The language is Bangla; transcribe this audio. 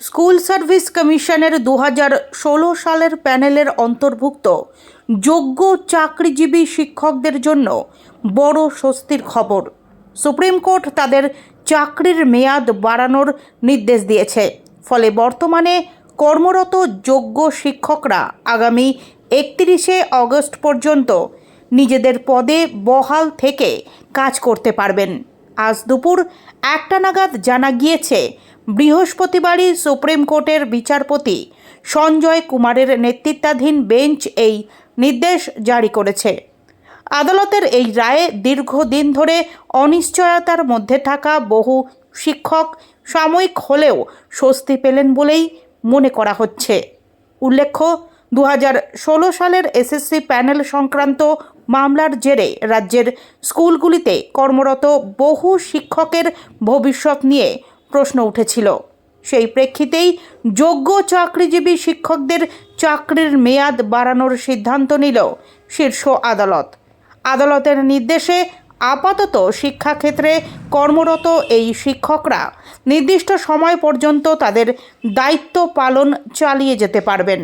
স্কুল সার্ভিস কমিশনের 2016 সালের প্যানেলের অন্তর্ভুক্ত যোগ্য চাকরিজীবী শিক্ষকদের জন্য বড় স্বস্তির খবর। সুপ্রিম কোর্ট তাদের চাকরির মেয়াদ বাড়ানোর নির্দেশ দিয়েছে। ফলে বর্তমানে কর্মরত যোগ্য শিক্ষকরা আগামী 31শে অগস্ট পর্যন্ত নিজেদের পদে বহাল থেকে কাজ করতে পারবেন। আজ দুপুর 1টা নাগাদ জানা গিয়েছে, বৃহস্পতিবারই সুপ্রিম কোর্টের বিচারপতি সঞ্জয় কুমারের নেতৃত্বাধীন বেঞ্চ এই নির্দেশ জারি করেছে। আদালতের এই রায়ে দীর্ঘদিন ধরে অনিশ্চয়তার মধ্যে থাকা বহু শিক্ষক সাময়িক হলেও স্বস্তি পেলেন বলেই মনে করা হচ্ছে। উল্লেখ্য, 2016 সালের এসএসসি প্যানেল সংক্রান্ত মামলার জেরে রাজ্যের স্কুলগুলিতে কর্মরত বহু শিক্ষকের ভবিষ্যৎ নিয়ে প্রশ্ন উঠেছিল। সেই প্রেক্ষিতেই যোগ্য চাকরিজীবী শিক্ষকদের চাকরির মেয়াদ বাড়ানোর সিদ্ধান্ত নিল শীর্ষ আদালত। আদালতের নির্দেশে আপাতত শিক্ষাক্ষেত্রে কর্মরত এই শিক্ষকরা নির্দিষ্ট সময় পর্যন্ত তাদের দায়িত্ব পালন চালিয়ে যেতে পারবেন।